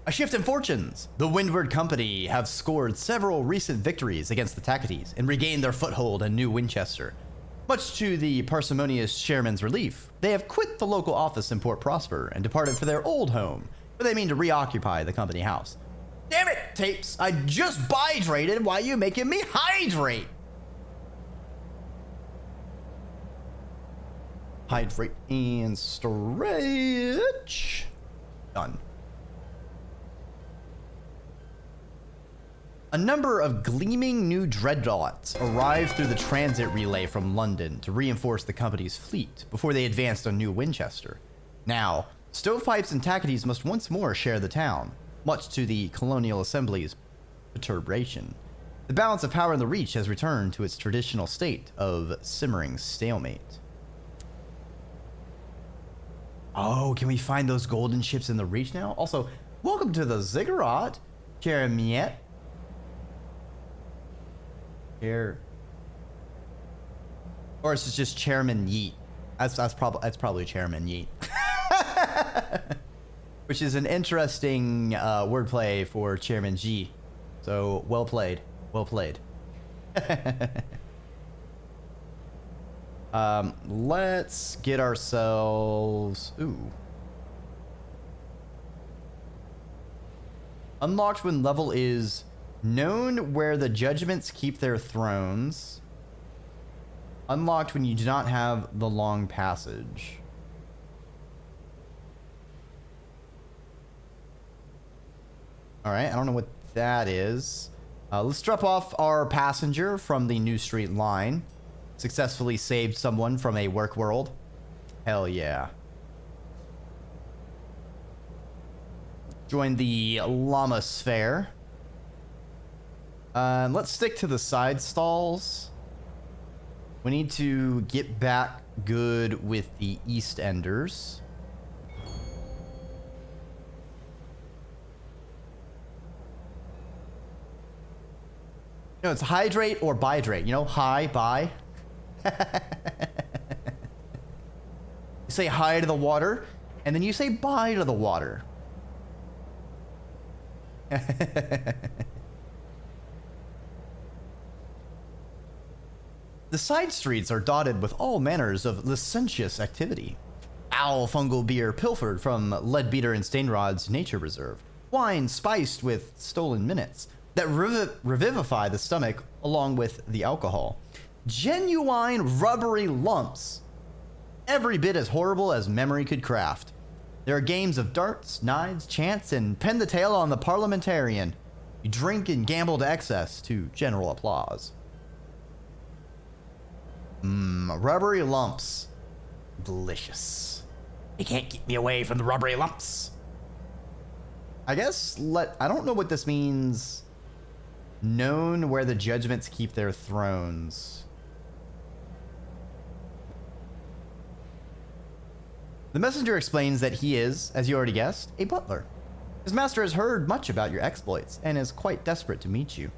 A shift in fortunes. The Windward Company have scored several recent victories against the Tacites and regained their foothold in New Winchester. Much to the parsimonious chairman's relief, they have quit the local office in Port Prosper and departed for their old home, where they mean to reoccupy the company house. Damn it, Tapes! I just hydrated. Why are you making me hydrate? Hydrate and stretch. Done. A number of gleaming new dreadnoughts arrived through the transit relay from London to reinforce the company's fleet before they advanced on New Winchester. Now, stovepipes and Tacites must once more share the town, much to the Colonial Assembly's perturbation. The balance of power in the Reach has returned to its traditional state of simmering stalemate. Oh, can we find those golden ships in the Reach now? Also, welcome to the Ziggurat, Jeremiet. Here. Or it's just Chairman Yeet. That's probably Chairman Yeet. Which is an interesting wordplay for Chairman G. So well played. Well played. Let's get ourselves... Ooh. Unlocked when level is known where the judgments keep their thrones. Unlocked when you do not have the long passage. Alright, I don't know what that is. Let's drop off our passenger from the New Street line. Successfully saved someone from a work world. Hell yeah. Join the Llamasphere. Let's stick to the side stalls. We need to get back good with the East Enders. No, it's hydrate or bidrate. You know, hi, bye. You say hi to the water, and then you say bye to the water. The side streets are dotted with all manners of licentious activity. Owl fungal beer pilfered from Leadbeater and Stainrod's nature reserve. Wine spiced with stolen minutes that revivify the stomach along with the alcohol. Genuine rubbery lumps. Every bit as horrible as memory could craft. There are games of darts, knives, chance, and pin the tail on the parliamentarian. You drink and gamble to excess to general applause. Rubbery lumps. Delicious. You can't keep me away from the rubbery lumps. I guess I don't know what this means. Known where the judgments keep their thrones. The messenger explains that he is, as you already guessed, a butler. His master has heard much about your exploits and is quite desperate to meet you.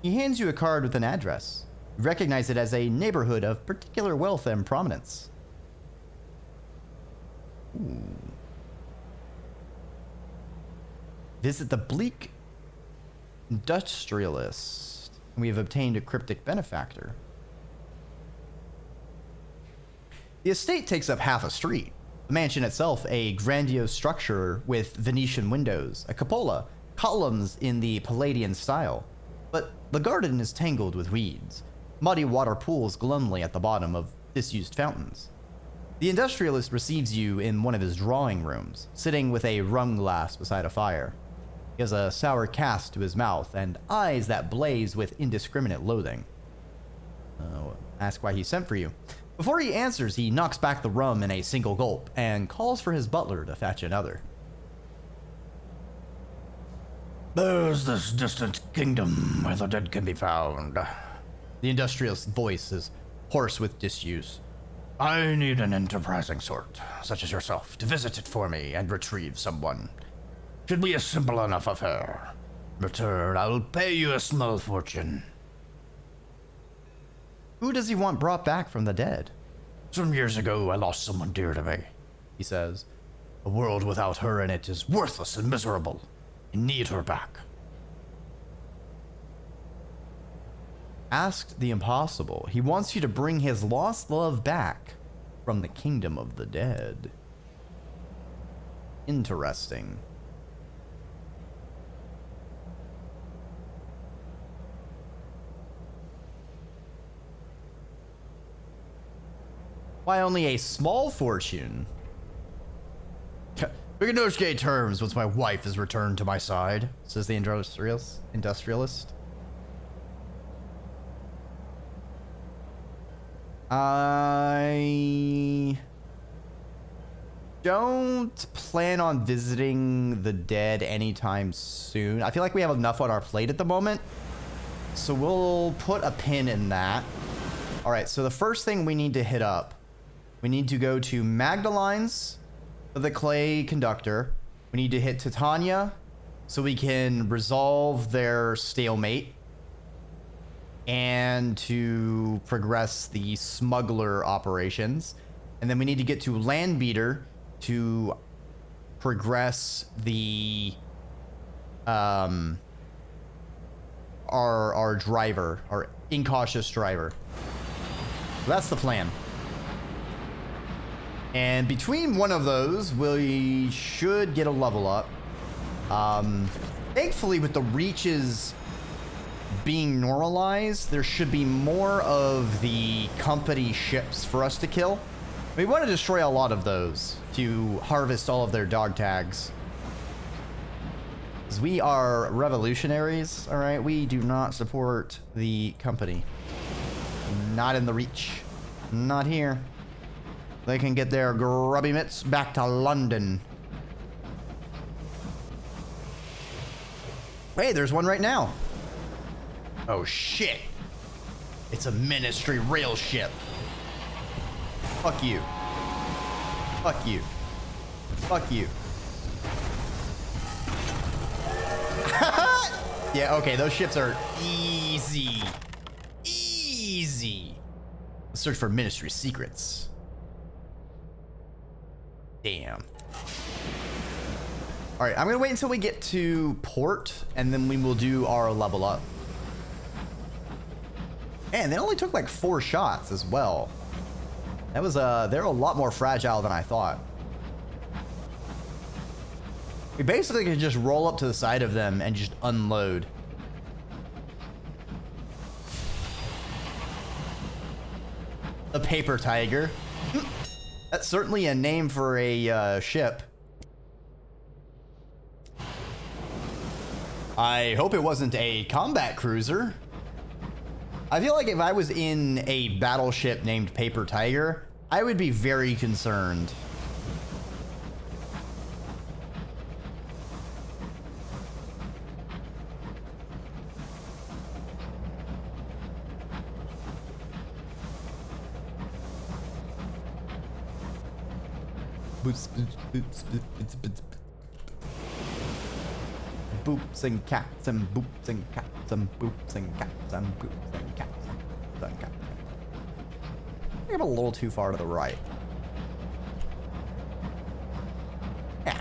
He hands you a card with an address. You recognize it as a neighborhood of particular wealth and prominence. Ooh. Visit the Bleak Industrialist. We have obtained a cryptic benefactor. The estate takes up half a street. The mansion itself, a grandiose structure with Venetian windows, a cupola, columns in the Palladian style. But the garden is tangled with weeds. Muddy water pools glumly at the bottom of disused fountains. The industrialist receives you in one of his drawing rooms, sitting with a rum glass beside a fire. He has a sour cast to his mouth and eyes that blaze with indiscriminate loathing. Ask why he sent for you. Before he answers, he knocks back the rum in a single gulp and calls for his butler to fetch another. There's this distant kingdom where the dead can be found. The industrialist's voice is hoarse with disuse. I need an enterprising sort, such as yourself, to visit it for me and retrieve someone. Should be a simple enough affair. In return, I will pay you a small fortune. Who does he want brought back from the dead? Some years ago, I lost someone dear to me, he says. A world without her in it is worthless and miserable. I need her back. Asked the impossible. He wants you to bring his lost love back from the kingdom of the dead. Interesting. Why only a small fortune? We can negotiate terms once my wife is returned to my side, says the industrialist. I don't plan on visiting the dead anytime soon. I feel like we have enough on our plate at the moment, so we'll put a pin in that. All right, so the first thing we need to hit up, we need to go to Magdalene's for the clay conductor. We need to hit Titania so we can resolve their stalemate and to progress the smuggler operations. And then we need to get to Landbeater to progress the our driver, our incautious driver. So that's the plan. And between one of those, we should get a level up. Thankfully, with the reaches being normalized, there should be more of the company ships for us to kill. We want to destroy a lot of those to harvest all of their dog tags. Because we are revolutionaries, all right? We do not support the company. Not in the reach. Not here. They can get their grubby mitts back to London. Hey, there's one right now. Oh shit. It's a ministry rail ship. Fuck you. Fuck you. Fuck you. Yeah, okay, those ships are easy. Easy. Let's search for ministry secrets. Damn. All right, I'm gonna wait until we get to port, and then we will do our level up. Man, they only took like 4 shots as well. That was they're a lot more fragile than I thought. We basically can just roll up to the side of them and just unload. The paper tiger. That's certainly a name for a ship. I hope it wasn't a combat cruiser. I feel like if I was in a battleship named Paper Tiger, I would be very concerned. Boots, boots, boots, boots, boots, boots and cats and boots and cats and boots and cats and boots and cats and cats. I think I'm a little too far to the right. Yeah.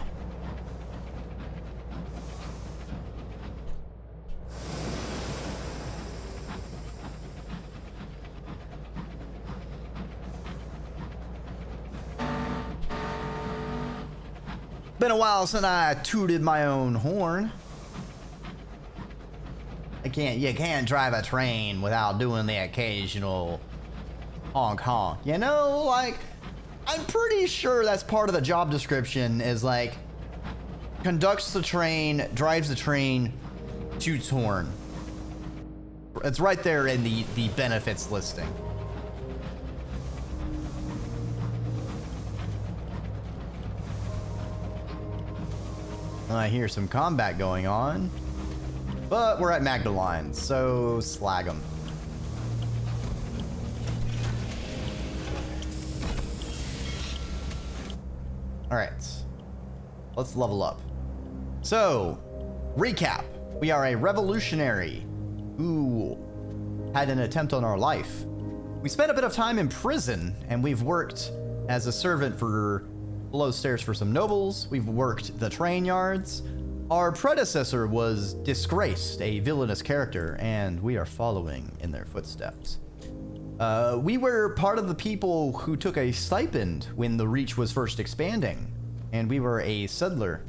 Been a while since I tooted my own horn. You can't drive a train without doing the occasional honk honk. You know, like, I'm pretty sure that's part of the job description is like, conducts the train, drives the train, toots horn. It's right there in the benefits listing. I hear some combat going on, but we're at Magdalene, so slag them. All right, let's level up. So, recap. We are a revolutionary who had an attempt on our life. We spent a bit of time in prison, and we've worked as a servant for below stairs for some nobles. We've worked the train yards. Our predecessor was disgraced, a villainous character, and we are following in their footsteps. We were part of the people who took a stipend when the Reach was first expanding, and we were a settler.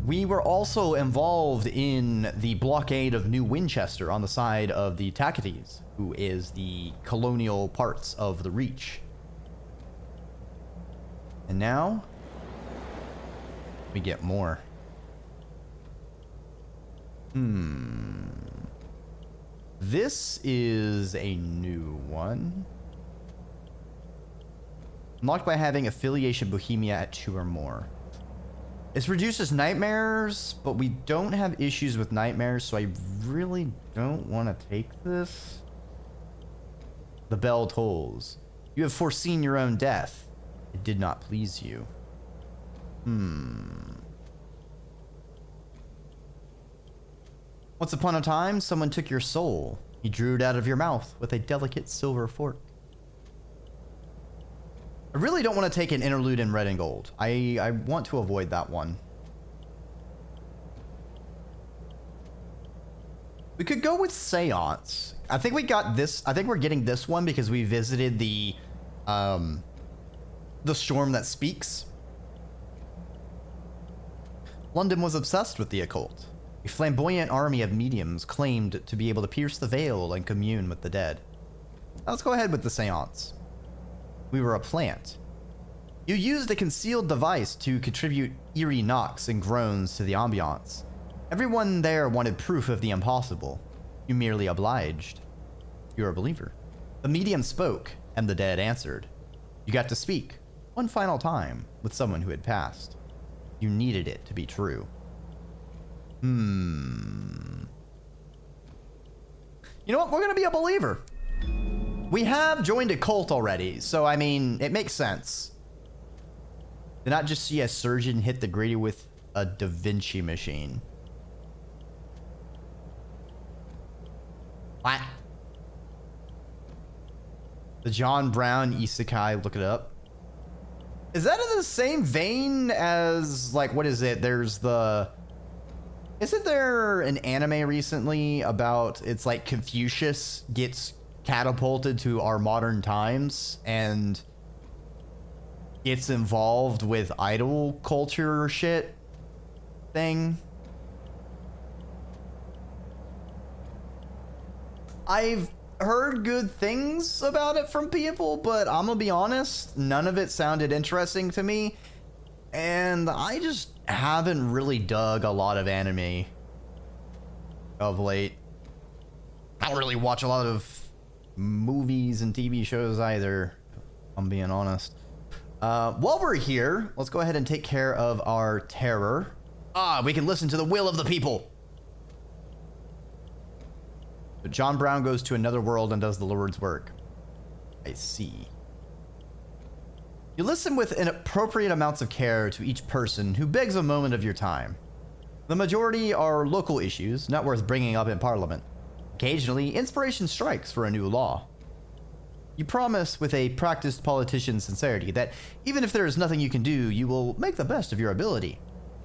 We were also involved in the blockade of New Winchester on the side of the Tacites, who is the colonial parts of the Reach. And now we get more. This is a new one. Unlocked by having affiliation Bohemia at 2 or more. It reduces nightmares, but we don't have issues with nightmares, so I really don't want to take this. The bell tolls. You have foreseen your own death. It did not please you. Once upon a time, someone took your soul. He drew it out of your mouth with a delicate silver fork. I really don't want to take an interlude in red and gold. I want to avoid that one. We could go with Seance. I think we got this. I think we're getting this one because we visited the storm that speaks. London was obsessed with the occult. A flamboyant army of mediums claimed to be able to pierce the veil and commune with the dead. Let's go ahead with the Seance. We were a plant. You used a concealed device to contribute eerie knocks and groans to the ambiance. Everyone there wanted proof of the impossible. You merely obliged. You're a believer. The medium spoke, and the dead answered. You got to speak, one final time, with someone who had passed. You needed it to be true. You know what? We're gonna be a believer. We have joined a cult already, so I mean, it makes sense. Did not just see a surgeon hit the grader with a Da Vinci machine. What? The John Brown Isekai, look it up. Is that in the same vein as, like, what is it? There's the... Isn't there an anime recently about, it's like Confucius gets catapulted to our modern times and gets involved with idol culture shit thing? I've heard good things about it from people, but I'm gonna be honest, none of it sounded interesting to me, and I just haven't really dug a lot of anime of late. I don't really watch a lot of movies and TV shows either, if I'm being honest. While we're here, let's go ahead and take care of our terror. We can listen to the will of the people. But John Brown goes to another world and does the Lord's work. I see. You listen with appropriate amounts of care to each person who begs a moment of your time. The majority are local issues, not worth bringing up in Parliament. Occasionally, inspiration strikes for a new law. You promise with a practiced politician's sincerity that even if there is nothing you can do, you will make the best of your ability.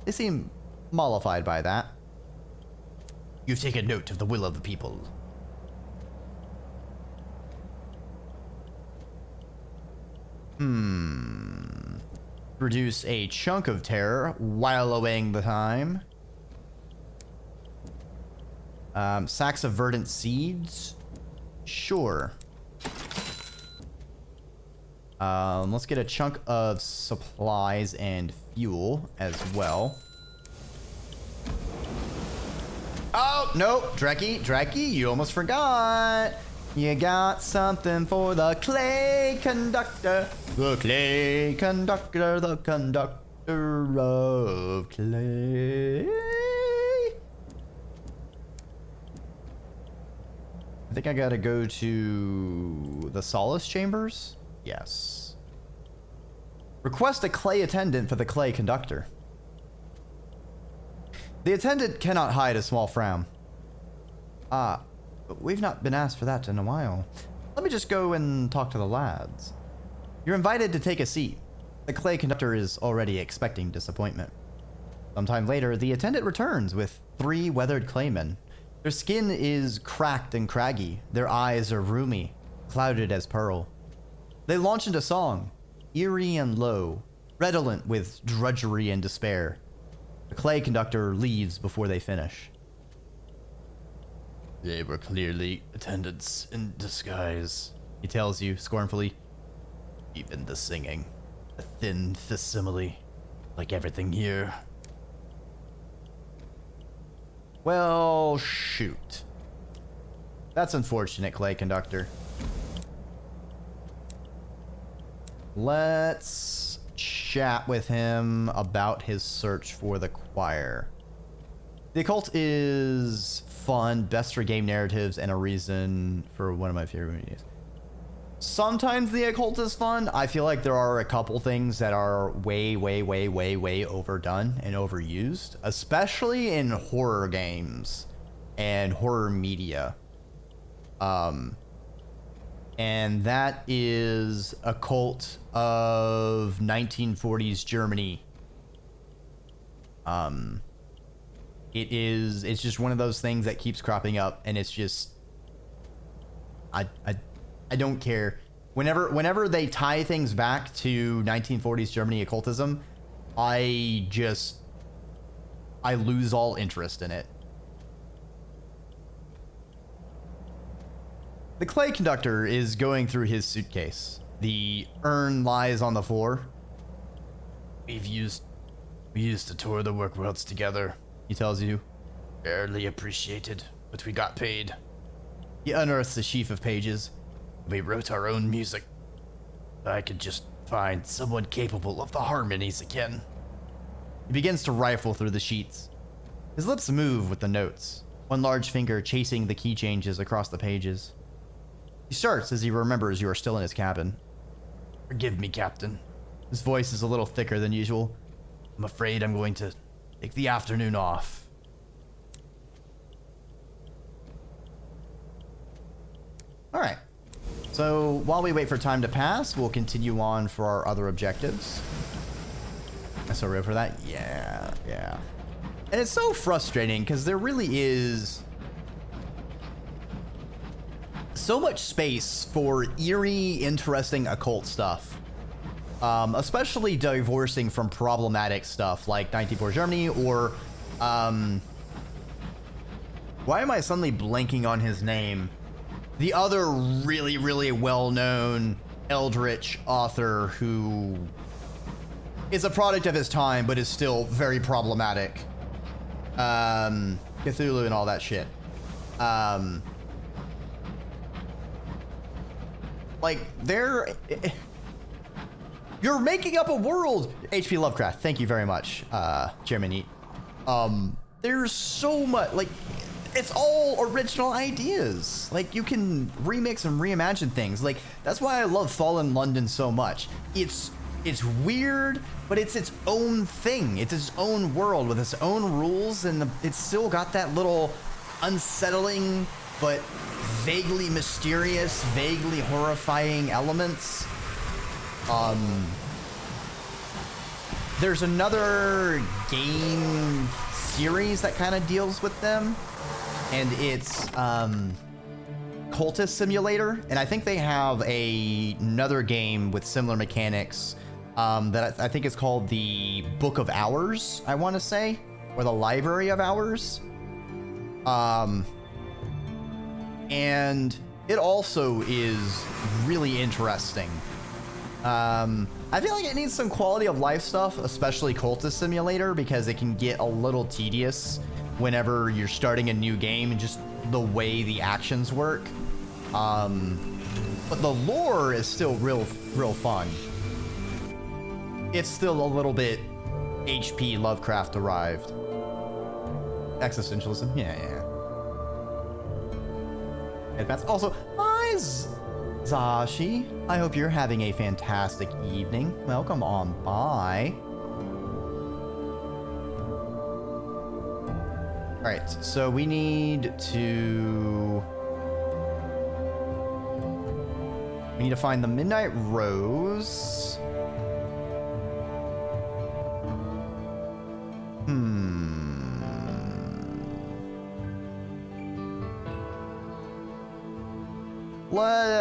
They seem mollified by that. You've taken note of the will of the people. Produce a chunk of terror while awaying the time. Sacks of verdant seeds. Sure. Let's get a chunk of supplies and fuel as well. Oh, no, Dreki, you almost forgot. You got something for the clay conductor. The clay conductor, the conductor of clay. I think I gotta go to the Solace Chambers. Yes. Request a clay attendant for the clay conductor. The attendant cannot hide a small frown. But we've not been asked for that in a while. Let me just go and talk to the lads. You're invited to take a seat. The clay conductor is already expecting disappointment. Sometime later, the attendant returns with 3 weathered claymen. Their skin is cracked and craggy. Their eyes are rheumy, clouded as pearl. They launch into song, eerie and low, redolent with drudgery and despair. The clay conductor leaves before they finish. They were clearly attendants in disguise, he tells you scornfully. Even the singing, a thin facsimile, like everything here. Well, shoot. That's unfortunate, clay conductor. Let's chat with him about his search for the choir. The occult is fun, best for game narratives, and a reason for one of my favorite movies. Sometimes the occult is fun. I feel like there are a couple things that are way overdone and overused, especially in horror games and horror media. And that is a cult of 1940s Germany. It's just one of those things that keeps cropping up, and it's just I don't care. Whenever they tie things back to 1940s Germany occultism, I lose all interest in it. The clay conductor is going through his suitcase. The urn lies on the floor. We used to tour the work worlds together, he tells you. Barely appreciated, but we got paid. He unearths a sheaf of pages. We wrote our own music. I could just find someone capable of the harmonies again. He begins to rifle through the sheets. His lips move with the notes, one large finger chasing the key changes across the pages. He starts as he remembers you are still in his cabin. Forgive me, Captain. His voice is a little thicker than usual. I'm afraid I'm going to take the afternoon off. All right. So while we wait for time to pass, we'll continue on for our other objectives. So ready for that? Yeah. And it's so frustrating because there really is so much space for eerie, interesting occult stuff. Especially divorcing from problematic stuff like 1940 Germany or why am I suddenly blanking on his name? The other really well-known eldritch author who is a product of his time but is still very problematic. Cthulhu and all that shit. Like, you're making up a world. H.P. Lovecraft, thank you very much, Chairman Eat. There's so much, like, it's all original ideas. Like, you can remix and reimagine things. Like, that's why I love Fallen London so much. It's weird, but it's its own thing. It's its own world with its own rules, and it's still got that little unsettling but vaguely mysterious, vaguely horrifying elements. There's another game series that kind of deals with them, and it's Cultist Simulator, and I think they have another game with similar mechanics that I think is called the Book of Hours, I want to say, or the Library of Hours. And it also is really interesting. I feel like it needs some quality of life stuff, especially Cultist Simulator, because it can get a little tedious whenever you're starting a new game and just the way the actions work. But the lore is still real fun. It's still a little bit H.P. Lovecraft derived. Existentialism, yeah. Advance. Also, hi, Zashi. I hope you're having a fantastic evening. Welcome on by. All right, so we need to find the Midnight Rose.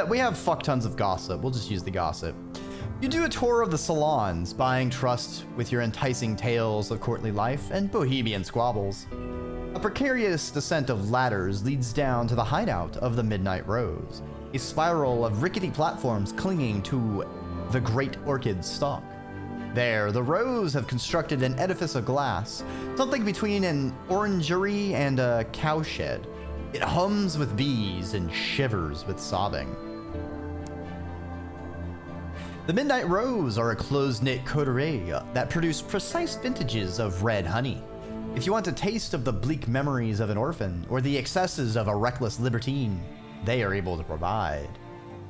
we have fuck tons of gossip. We'll just use the gossip. You do a tour of the salons, buying trust with your enticing tales of courtly life and bohemian squabbles. A precarious descent of ladders leads down to the hideout of the Midnight Rose, a spiral of rickety platforms clinging to the great orchid's stalk. There, the Rose have constructed an edifice of glass, something between an orangery and a cowshed. It hums with bees and shivers with sobbing. The Midnight Rose are a close-knit coterie that produce precise vintages of red honey. If you want a taste of the bleak memories of an orphan or the excesses of a reckless libertine, they are able to provide.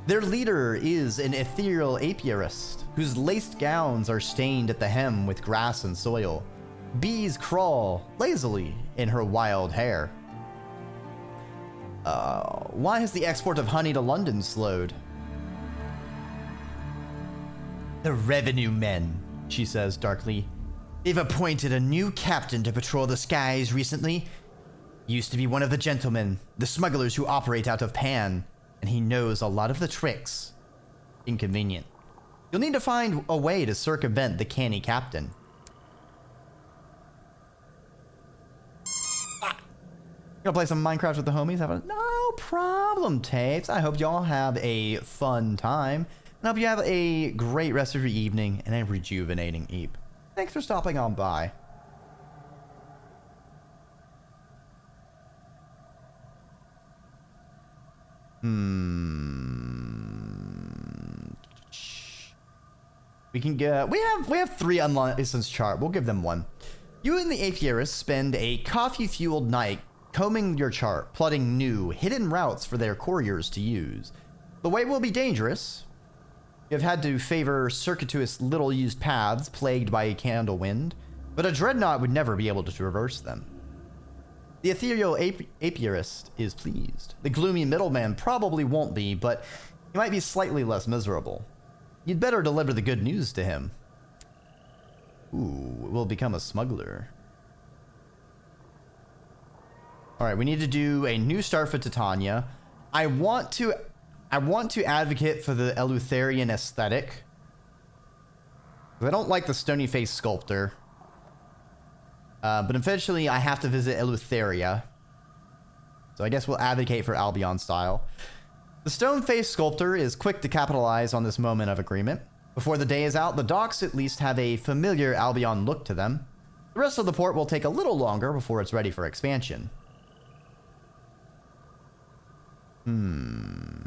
Their leader is an ethereal apiarist whose laced gowns are stained at the hem with grass and soil. Bees crawl lazily in her wild hair. Why has the export of honey to London slowed? The revenue men, she says darkly. They've appointed a new captain to patrol the skies recently. Used to be one of the gentlemen, the smugglers who operate out of Pan, and he knows a lot of the tricks. Inconvenient. You'll need to find a way to circumvent the canny captain. Gonna play some Minecraft with the homies? No problem, Tapes. I hope y'all have a fun time. And I hope you have a great rest of your evening and a rejuvenating eep. Thanks for stopping on by. We can get. We have 3 unlicensed chart. We'll give them 1. You and the apiarist spend a coffee-fueled night combing your chart, plotting new, hidden routes for their couriers to use. The way will be dangerous. You've had to favor circuitous, little-used paths plagued by a candle wind, but a dreadnought would never be able to traverse them. The ethereal apiarist is pleased. The gloomy middleman probably won't be, but he might be slightly less miserable. You'd better deliver the good news to him. Ooh, we'll become a smuggler. Alright, we need to do a new start for Titania. I want to advocate for the Eleutherian aesthetic. I don't like the stony-faced sculptor. But eventually I have to visit Eleutheria. So I guess we'll advocate for Albion style. The stone-faced sculptor is quick to capitalize on this moment of agreement. Before the day is out, the docks at least have a familiar Albion look to them. The rest of the port will take a little longer before it's ready for expansion. You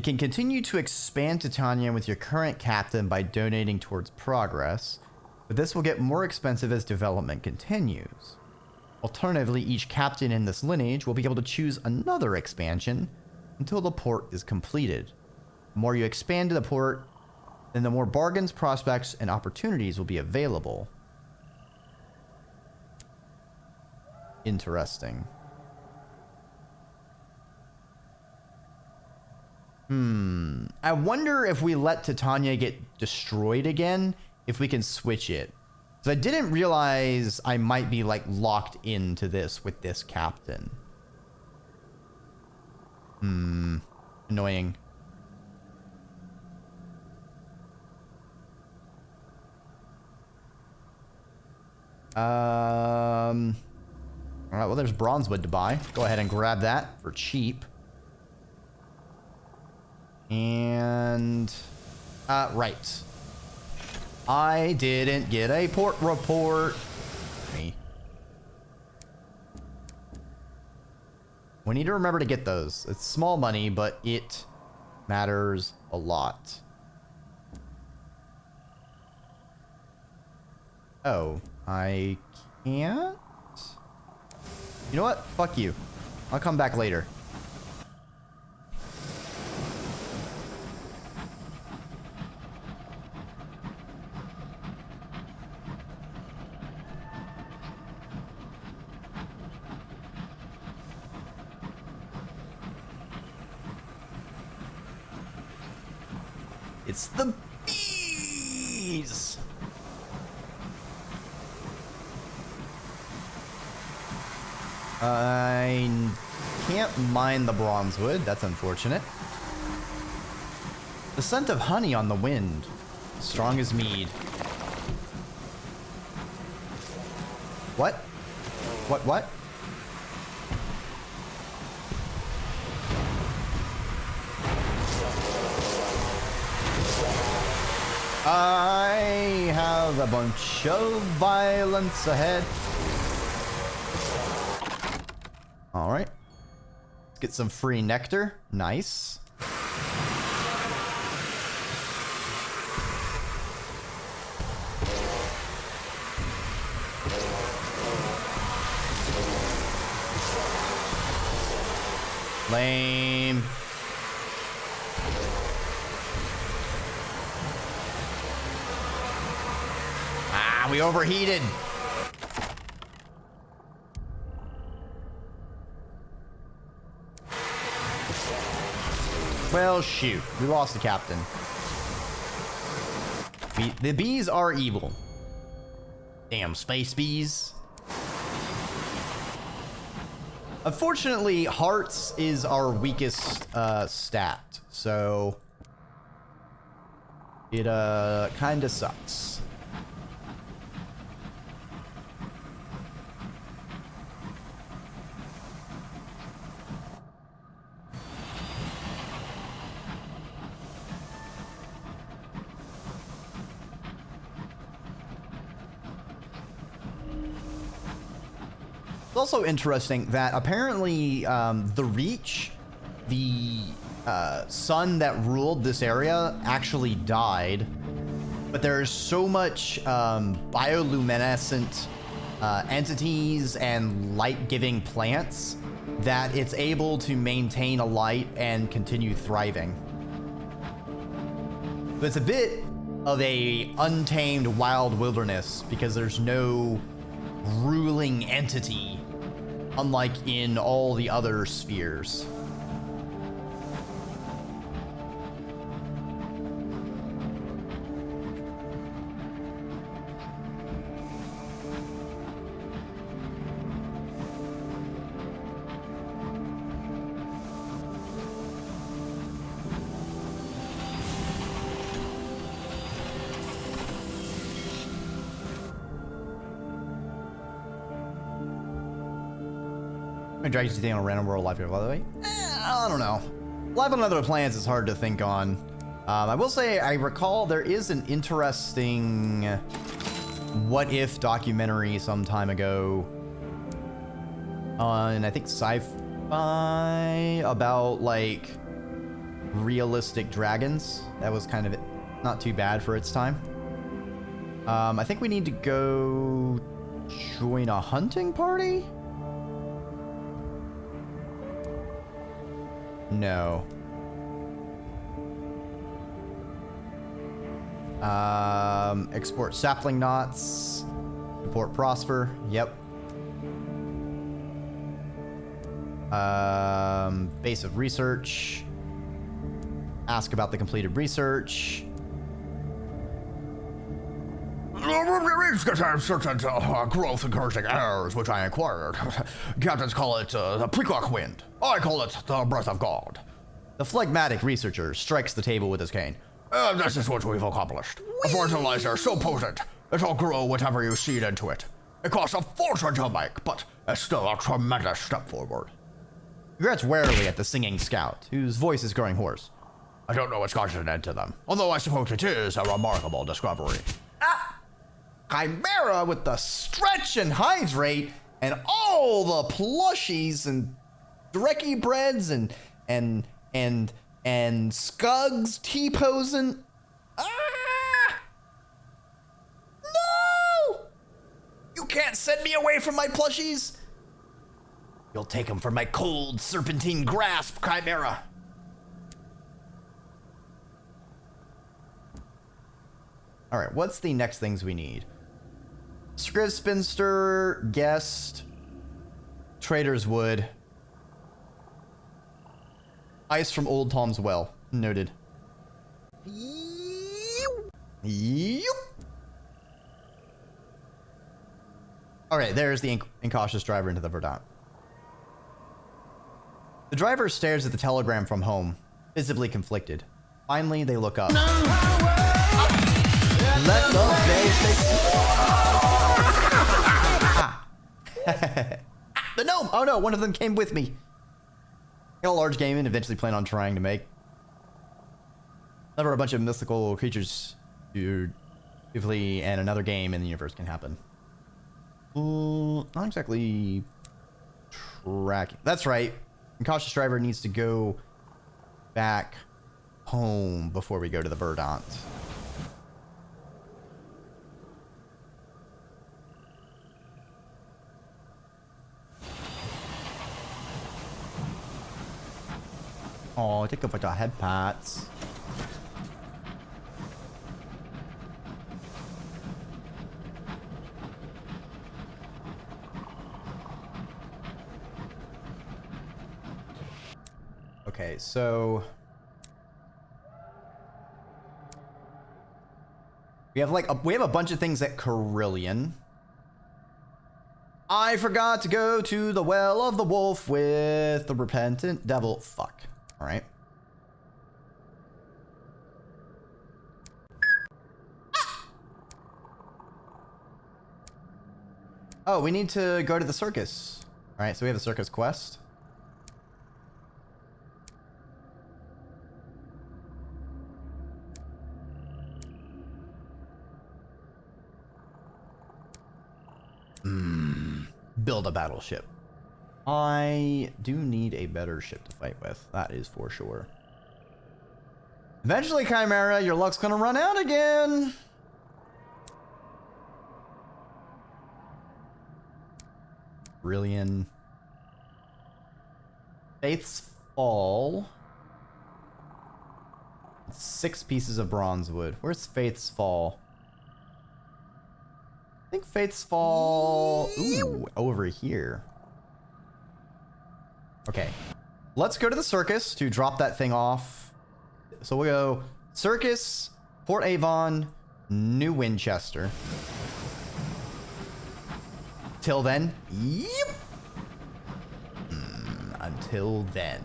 can continue to expand Titania with your current captain by donating towards progress, but this will get more expensive as development continues. Alternatively, each captain in this lineage will be able to choose another expansion until the port is completed. The more you expand to the port, then the more bargains, prospects, and opportunities will be available. Interesting. I wonder if we let Titania get destroyed again, if we can switch it. Because I didn't realize I might be, like, locked into this with this captain. Annoying. Alright, well, there's bronzewood to buy. Go ahead and grab that for cheap. And... right. I didn't get a port report. We need to remember to get those. It's small money, but it matters a lot. Oh, I can't? You know what? Fuck you. I'll come back later. It's the bees! I can't mine the bronze wood. That's unfortunate. The scent of honey on the wind. Strong as mead. What? What? I have a bunch of violence ahead. All right. Let's get some free nectar. Nice. Lame. Ah, we overheated. Well, shoot. We lost the captain. The bees are evil. Damn space bees. Unfortunately, hearts is our weakest stat, so it kind of sucks. It's also interesting that apparently the Reach, the sun that ruled this area, actually died. But there's so much bioluminescent entities and light-giving plants that it's able to maintain a light and continue thriving. But it's a bit of a untamed wild wilderness because there's no ruling entity, unlike in all the other spheres. Dragons do you think on a random world life here, by the way? I don't know. Life on other planets is hard to think on. I will say I recall there is an interesting what if documentary some time ago on, I think, sci-fi about like realistic dragons. That was kind of not too bad for its time. I think we need to go join a hunting party? No. Export sapling knots. Report prosper. Yep. Base of research. Ask about the completed research. Certain growth encouraging errors which I acquired. Captains call it the peacock wind. I call it the breath of God. The phlegmatic researcher strikes the table with his cane. This is what we've accomplished. A fertilizer so potent, it'll grow whatever you seed into it. It costs a fortune to make, but it's still a tremendous step forward. He grants warily at the singing scout, whose voice is growing hoarse. I don't know what's gotten into them, although I suppose it is a remarkable discovery. Chimera with the stretch and hydrate and all the plushies and Dreki breads and Scugs T-posing. No! You can't send me away from my plushies. You'll take them from my cold serpentine grasp, Chimera. All right, what's the next things we need? Scriv Spinster, Guest, Trader's Wood. Ice from Old Tom's Well. Noted. Yep. All right, there's the incautious driver into the Verdant. The driver stares at the telegram from home, visibly conflicted. Finally, they look up. Let the The gnome! Oh no, one of them came with me. Got a large game and eventually plan on trying to make. Never a bunch of mythical creatures beautifully, and another game in the universe can happen. Not exactly tracking. That's right. And cautious driver needs to go back home before we go to the Verdant. Oh, take a bunch of head pats. Okay, so we have a bunch of things at Carillion. I forgot to go to the Well of the Wolf with the repentant devil. Fuck. All right. Oh, we need to go to the circus. All right, so we have a circus quest. Build a battleship. I do need a better ship to fight with. That is for sure. Eventually, Chimera, your luck's gonna run out again. Brilliant. Faith's Fall. 6 pieces of bronze wood. Where's Faith's Fall? I think Faith's Fall... Ooh, over here. Okay. Let's go to the circus to drop that thing off. So we'll go Circus, Port Avon, New Winchester. Till then, yep. Until then.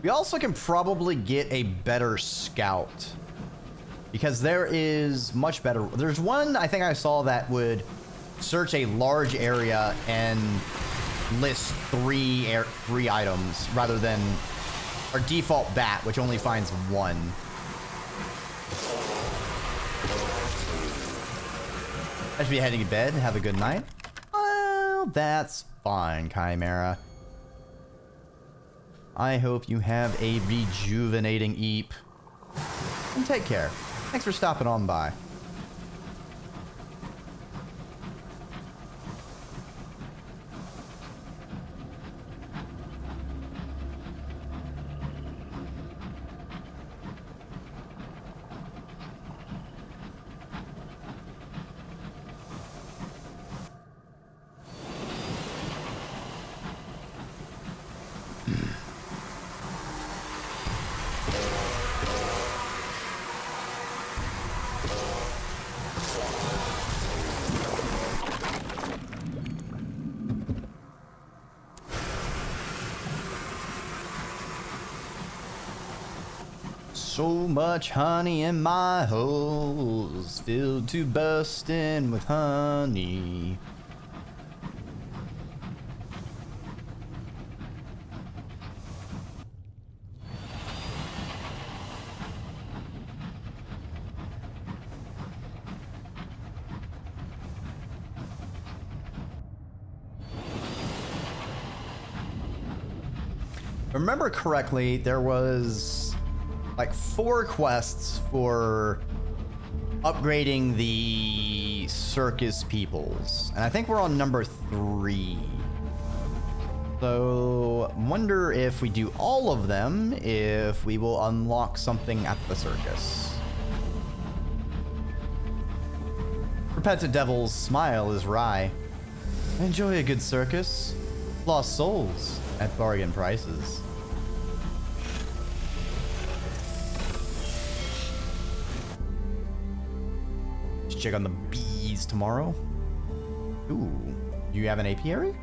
We also can probably get a better scout, because there is much better. There's one I think I saw that would search a large area and list three items rather than our default bat, which only finds 1. I should be heading to bed. Have a good night. Well, that's fine, Chimera. I hope you have a rejuvenating eep. And take care. Thanks for stopping on by. So much honey in my holes, filled to bursting with honey. Remember correctly, there was like 4 quests for upgrading the circus peoples, and I think we're on number 3. So wonder if we do all of them, if we will unlock something at the circus. Repentant Devil's smile is wry. Enjoy a good circus. Lost souls at bargain prices. check on the bees tomorrow. Ooh, you have an apiary?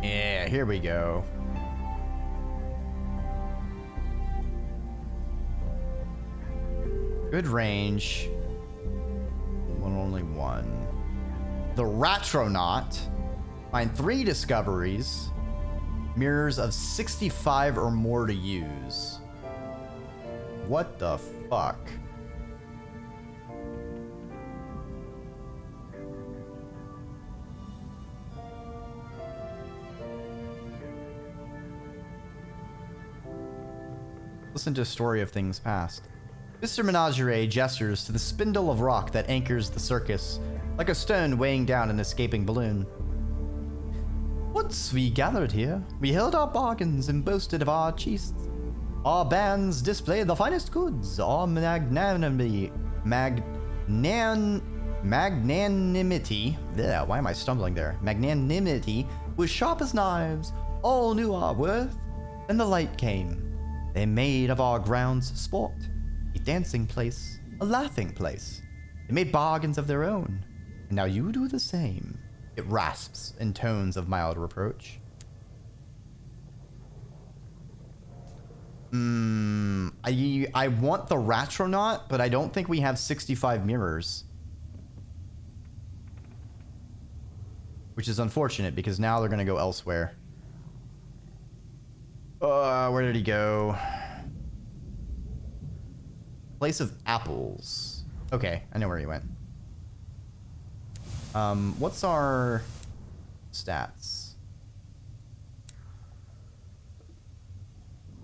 Yeah, here we go. Good range. Only one. The Ratronaut. Find 3 discoveries. Mirrors of 65 or more to use. What the fuck? Listen to a story of things past. Mr. Menagerie gestures to the spindle of rock that anchors the circus, like a stone weighing down an escaping balloon. Once we gathered here, we held our bargains and boasted of our cheests. Our bands displayed the finest goods. Our magnanimity. Yeah, why am I stumbling there? Magnanimity was sharp as knives. All knew our worth. Then the light came. They made of our grounds sport, a dancing place, a laughing place. They made bargains of their own, and now you do the same. It rasps in tones of mild reproach. I want the Ratronaut, but I don't think we have 65 mirrors. Which is unfortunate, because now they're gonna go elsewhere. Where did he go? Place of apples. Okay, I know where he went. What's our stats?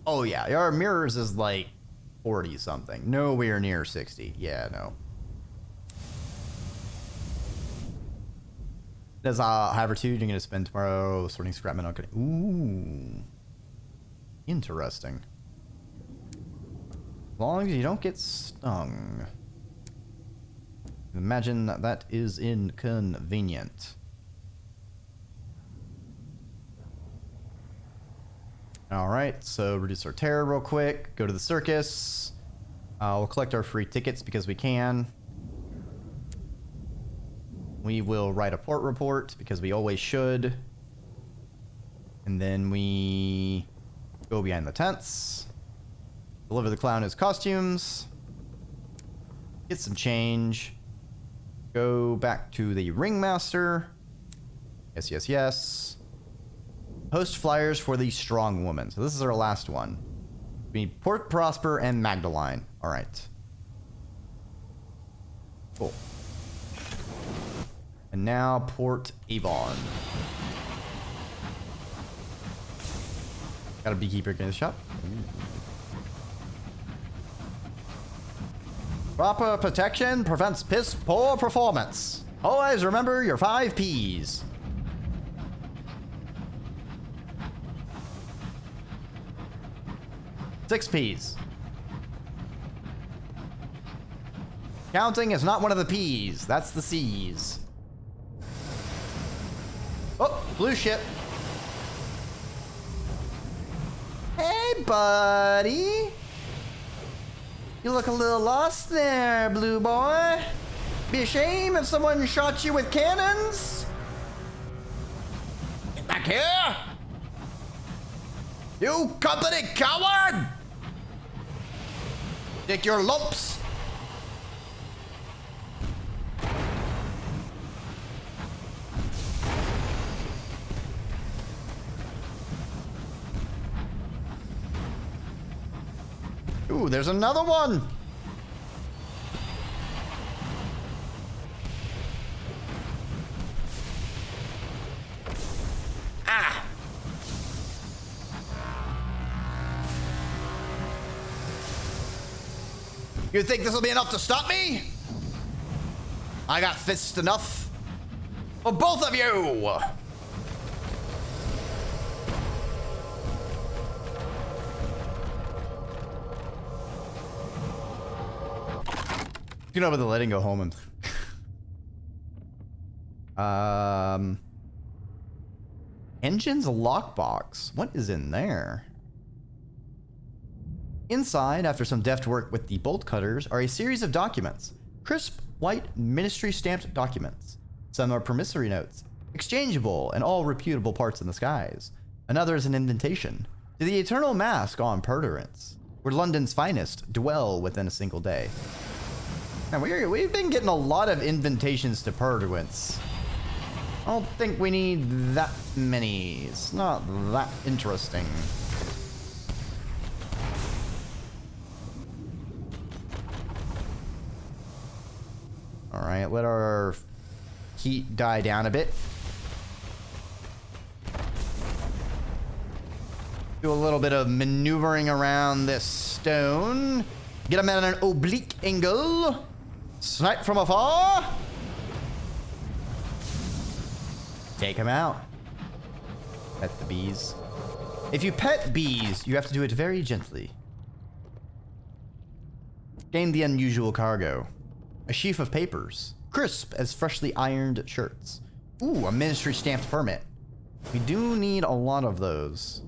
Oh yeah, our mirrors is like 40 something. Nowhere near 60. Yeah, no. Does Havertude you're gonna spend tomorrow sorting scrap metal? Ooh. Interesting. As long as you don't get stung. Imagine that is inconvenient. Alright, so reduce our terror real quick. Go to the circus. We'll collect our free tickets because we can. We will write a port report because we always should. And then we go behind the tents. Deliver the clown his costumes. Get some change. Go back to the ringmaster. Yes, yes, yes. Post flyers for the strong woman. So this is our last one. We need Port Prosper and Magdalene. All right. Cool. And now Port Avon. Got a beekeeper in the shop. Proper protection prevents piss poor performance. Always remember your 5 P's. Six P's. Counting is not one of the P's. That's the C's. Oh, blue ship. Hey, buddy. You look a little lost there, blue boy. Be a shame if someone shot you with cannons. Get back here. You company coward. Take your lumps. Ooh, there's another one. Ah. You think this will be enough to stop me? I got fists enough for both of you. You know, but the letting go home and Engine's lockbox. What is in there? Inside, after some deft work with the bolt cutters, are a series of documents. Crisp, white, ministry-stamped documents. Some are promissory notes, exchangeable, and all reputable parts in the skies. Another is an invitation to the eternal mask on Perdurance, where London's finest dwell within a single day. Now, we've been getting a lot of invitations to Perdurance. I don't think we need that many. It's not that interesting. All right, let our heat die down a bit. Do a little bit of maneuvering around this stone. Get him at an oblique angle. Snipe from afar. Take him out. Pet the bees. If you pet bees, you have to do it very gently. Gain the unusual cargo. A sheaf of papers. Crisp as freshly ironed shirts. Ooh, a ministry stamped permit. We do need a lot of those.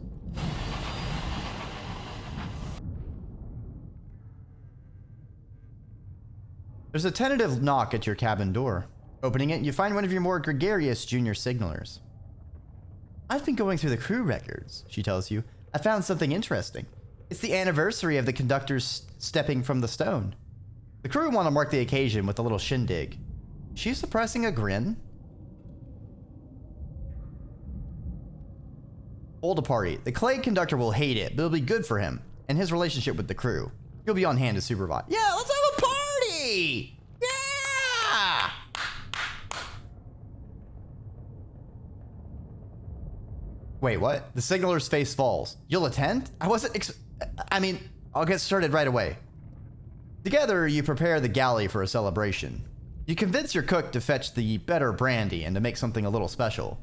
There's a tentative knock at your cabin door. Opening it, you find one of your more gregarious junior signalers. I've been going through the crew records, she tells you. I found something interesting. It's the anniversary of the conductor's stepping from the stone. The crew want to mark the occasion with a little shindig. She's suppressing a grin. Hold a party. The clay conductor will hate it, but it'll be good for him and his relationship with the crew. You'll be on hand to supervise. Yeah, let's have a party! Yeah! Wait, what? The signaler's face falls. You'll attend? I mean, I'll get started right away. Together, you prepare the galley for a celebration. You convince your cook to fetch the better brandy and to make something a little special.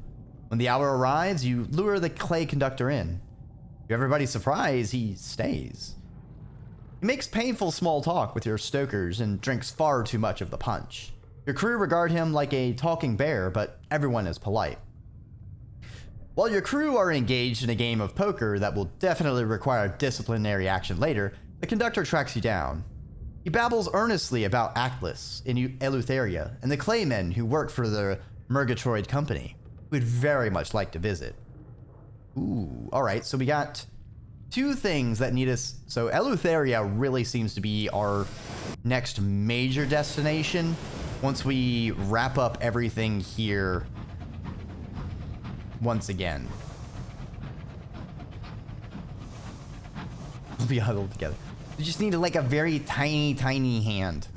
When the hour arrives, you lure the clay conductor in. To everybody's surprise, he stays. He makes painful small talk with your stokers and drinks far too much of the punch. Your crew regard him like a talking bear, but everyone is polite. While your crew are engaged in a game of poker that will definitely require disciplinary action later, the conductor tracks you down. He babbles earnestly about Atlas in Eleutheria and the claymen who work for the Murgatroyd company, who would very much like to visit. Ooh, all right, so we got two things that need us. So Eleutheria really seems to be our next major destination once we wrap up everything here once again. We'll be huddled together. We just need like a very tiny hand.